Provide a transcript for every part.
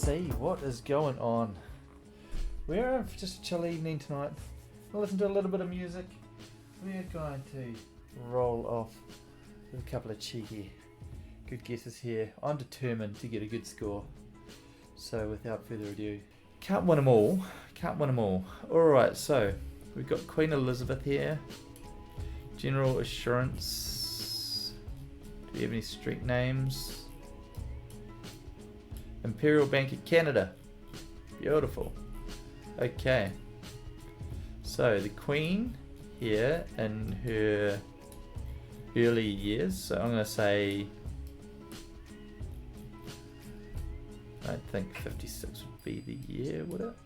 see what is going on. We're just a chill evening tonight. We'll listen to a little bit of music. We're going to roll off with a couple of cheeky good guesses here. I'm determined to get a good score. So without further ado, can't win them all. Can't win them all. Alright, so we've got Queen Elizabeth here. General Assurance. Do we have any street names? Imperial Bank of Canada. Beautiful. Okay. So the Queen here in her early years. So I'm going to say, I don't think 56 would be the year, would it?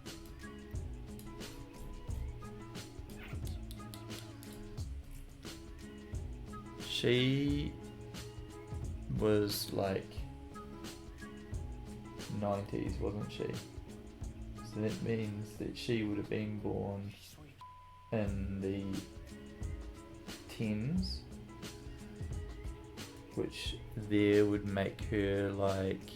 She was like 90s, wasn't she? So that means that she would have been born in the 10s, which there would make her like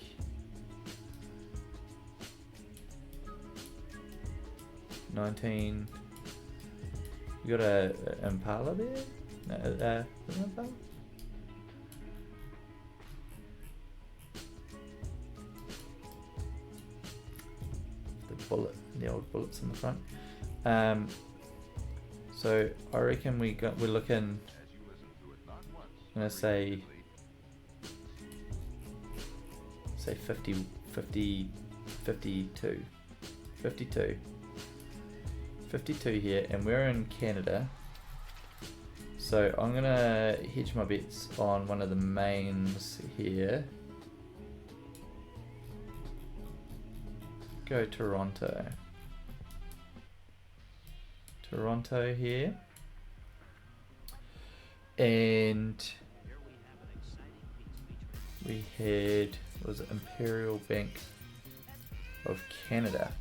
You got a Impala there? No, is it an Impala? The old bullets in the front. So I reckon we're looking. I'm gonna say 50, 52 here, and we're in Canada. So I'm gonna hedge my bets on one of the mains here. Go Toronto. Toronto here. And we had, was it Imperial Bank of Canada?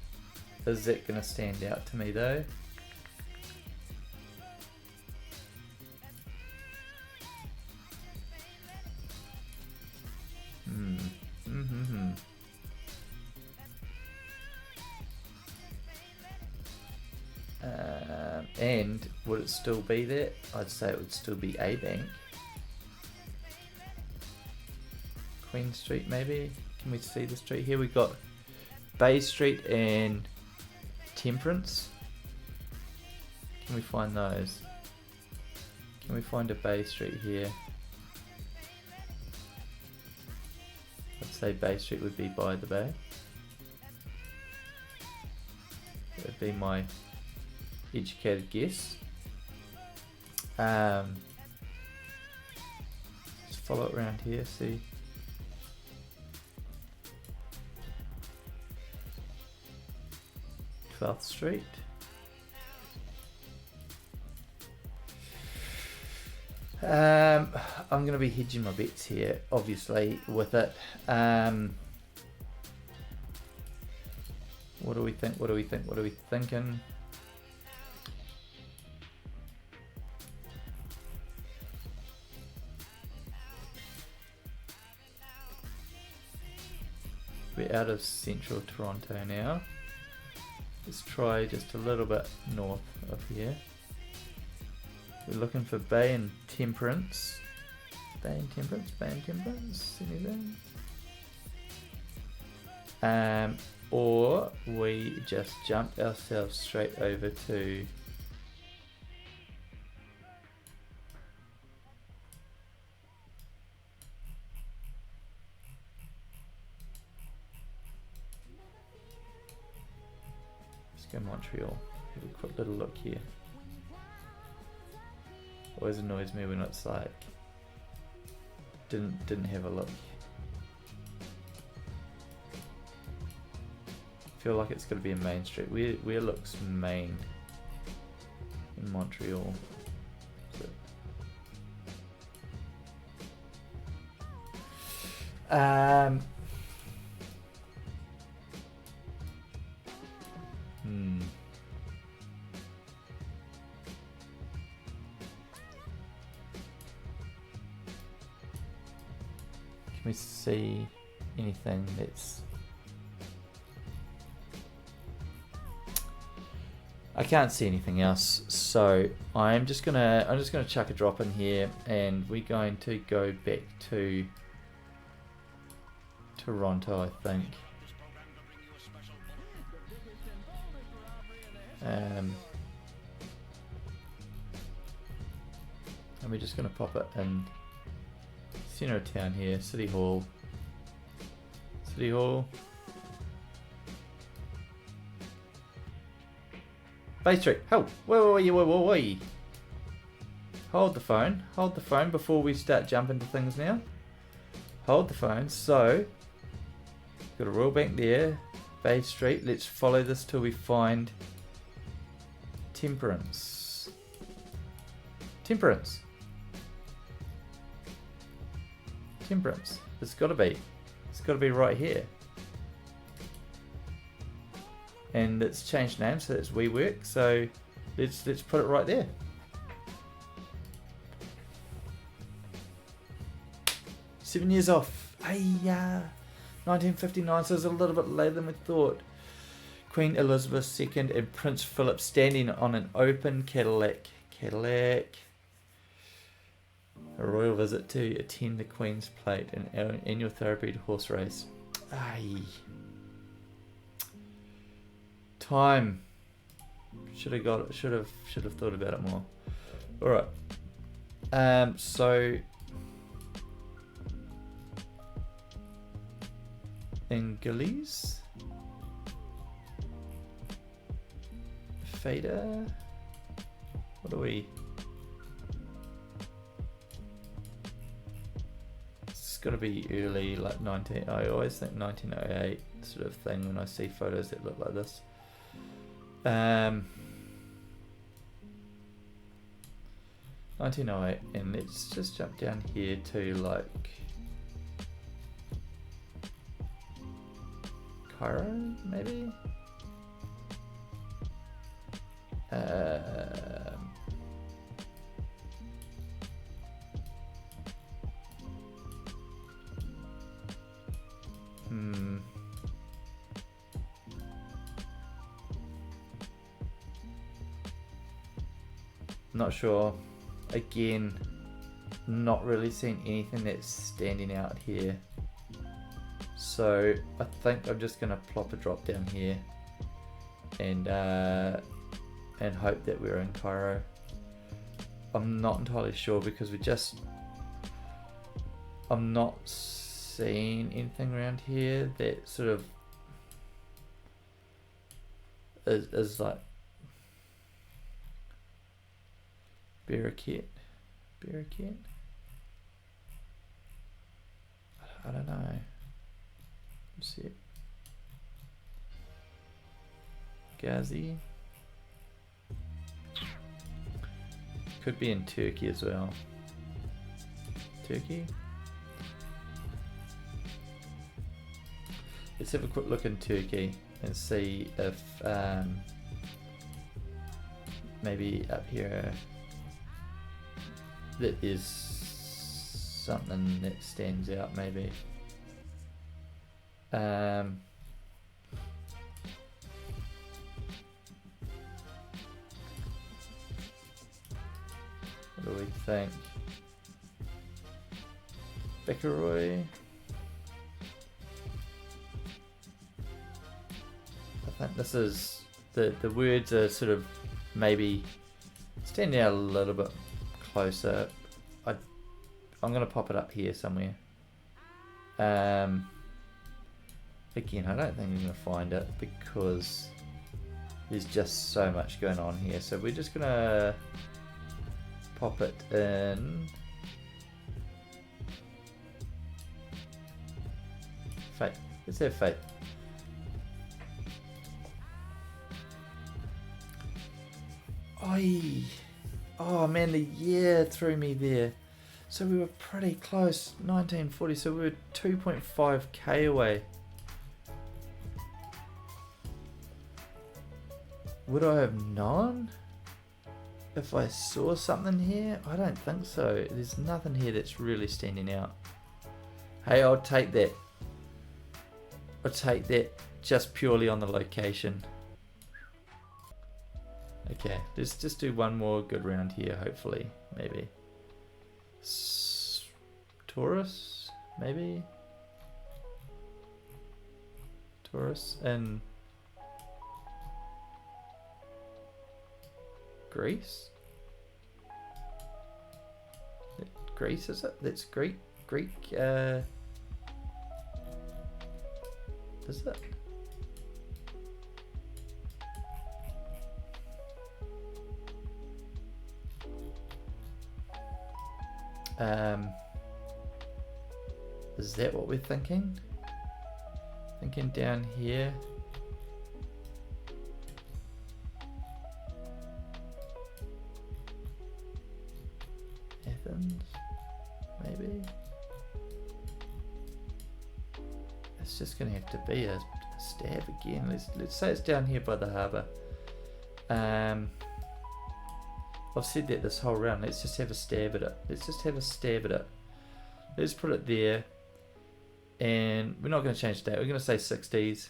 Is that going to stand out to me though? And would it still be there? I'd say it would still be a bank. Queen Street maybe? Can we see the street here? We've got Bay Street and Temperance. Can we find those? Can we find a Bay Street here? I'd say Bay Street would be by the bay. That would be my educated guess. Just follow it around here, see. South Street. I'm going to be hedging my bets here, obviously, with it. What do we think? What are we thinking? We're out of central Toronto now. Let's try just a little bit north of here. We're looking for Bay and Temperance. Bay and Temperance, anything? Or we just jumped ourselves straight over to go Montreal. Have a quick little look here. Always annoys me when it's like didn't have a look. Feel like it's gonna be a main street. Where looks main in Montreal? Can we see anything that's I can't see anything else, so I'm just gonna chuck a drop in here, and we're going to go back to Toronto, I think. And we're just gonna pop it in center of town here, City Hall. City Hall. Bay Street. Oh, wait. Hold the phone before we start jumping to things now. Hold the phone. So, got a Royal Bank there, Bay Street. Let's follow this till we find Temperance. Temperance. It's got to be right here. And it's changed name, so it's WeWork. So let's put it right there. Seven years off. Hey, 1959. So it's a little bit later than we thought. Queen Elizabeth II and Prince Philip standing on an open Cadillac. A royal visit to attend the Queen's Plate, an annual thoroughbred horse race. Aye. Time. Should have thought about it more. Alright. So Ingles. Fader. What are we? It's got to be early, like 19. I always think 1908 sort of thing when I see photos that look like this. 1908, and let's just jump down here to like Cairo, maybe. Not sure. Again, not really seeing anything that's standing out here. So I think I'm just gonna plop a drop down here and hope that we're in Cairo. I'm not entirely sure because I'm not seeing anything around here that sort of is like Barraquet. I don't know. Let's see it. Ghazi. Could be in Turkey as well. Turkey. Let's have a quick look in Turkey and see if maybe up here that there's something that stands out maybe. What do we think? Beckeroy. I think this is the words are sort of maybe standing out a little bit closer. I'm gonna pop it up here somewhere. Again, I don't think I'm gonna find it because there's just so much going on here. So we're just gonna pop it in. Fate. Let's have fate. Oi. Oh man, the year threw me there. So we were pretty close, 1940, so we were 2.5k away. Would I have known if I saw something here? I don't think so. There's nothing here that's really standing out. Hey, I'll take that. I'll take that just purely on the location. Okay, let's just do one more good round here, hopefully. Maybe. Taurus? Maybe? Taurus and Greece? Greece, is it? That's Greek. Is it? Is that what we're thinking? Thinking down here. Athens, maybe? It's just gonna have to be a stab again. Let's say it's down here by the harbour. I've said that this whole round. Let's just have a stab at it. Let's put it there. And we're not going to change the date. We're going to say 60s.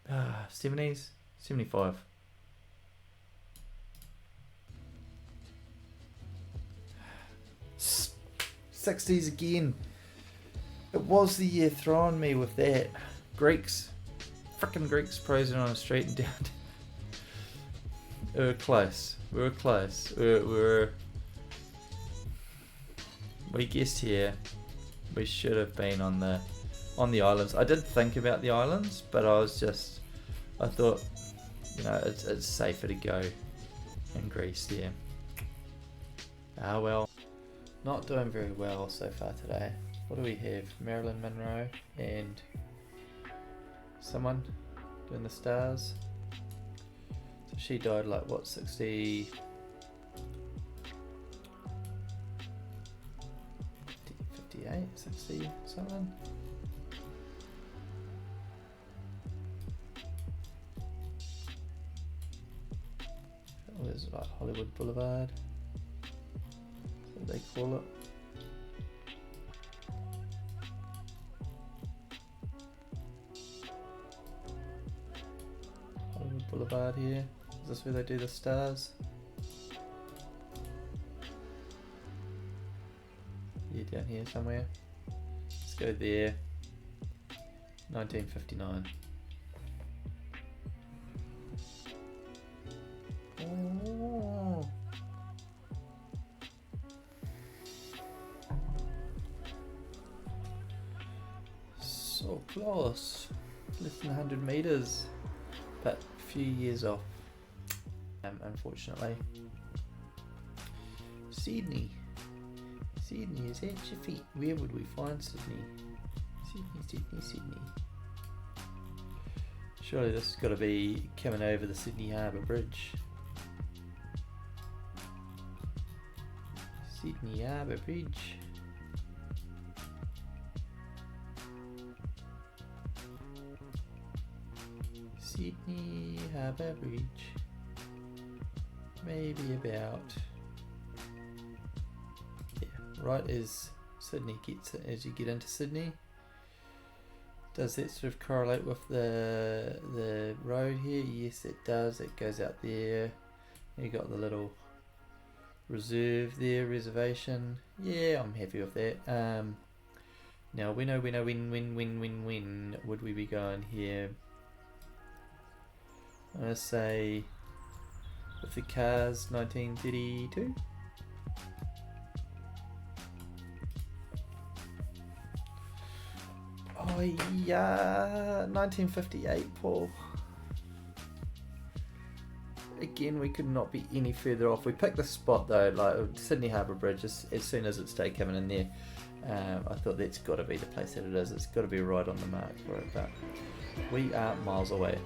70s? 75. '60s again. It was the year throwing me with that. Greeks. Frickin' Greeks praising on the street and down. We were close. We guessed here. We should have been on the islands. I did think about the islands, but I thought, you know, it's safer to go in Greece there. Ah well. Not doing very well so far today. What do we have? Marilyn Monroe and someone doing the stars. So she died like what, 60... 58, 60 something? Oh, there's like Hollywood Boulevard. That's what they call it. Hollywood Boulevard here. Is this where they do the stars? Yeah, down here somewhere. Let's go there. 1959. Oh. So close. Less than 100 meters, but a few years off. Unfortunately. Sydney. Sydney is at your feet. Where would we find Sydney? Sydney. Surely this has got to be coming over the Sydney Harbour Bridge. Sydney Harbour Bridge. Sydney Harbour Bridge. Maybe about... right as Sydney gets it, as you get into Sydney. Does that sort of correlate with the road here? Yes, it does. It goes out there. You got the little reserve there, reservation. Yeah, I'm happy with that. Now when would we be going here? I'm gonna say with the cars 1932. Oh yeah, 1958, Paul. Again, we could not be any further off. We picked the spot though, like Sydney Harbour Bridge. As soon as it started coming in there, I thought that's got to be the place that it is. It's got to be right on the mark for it, but we are miles away.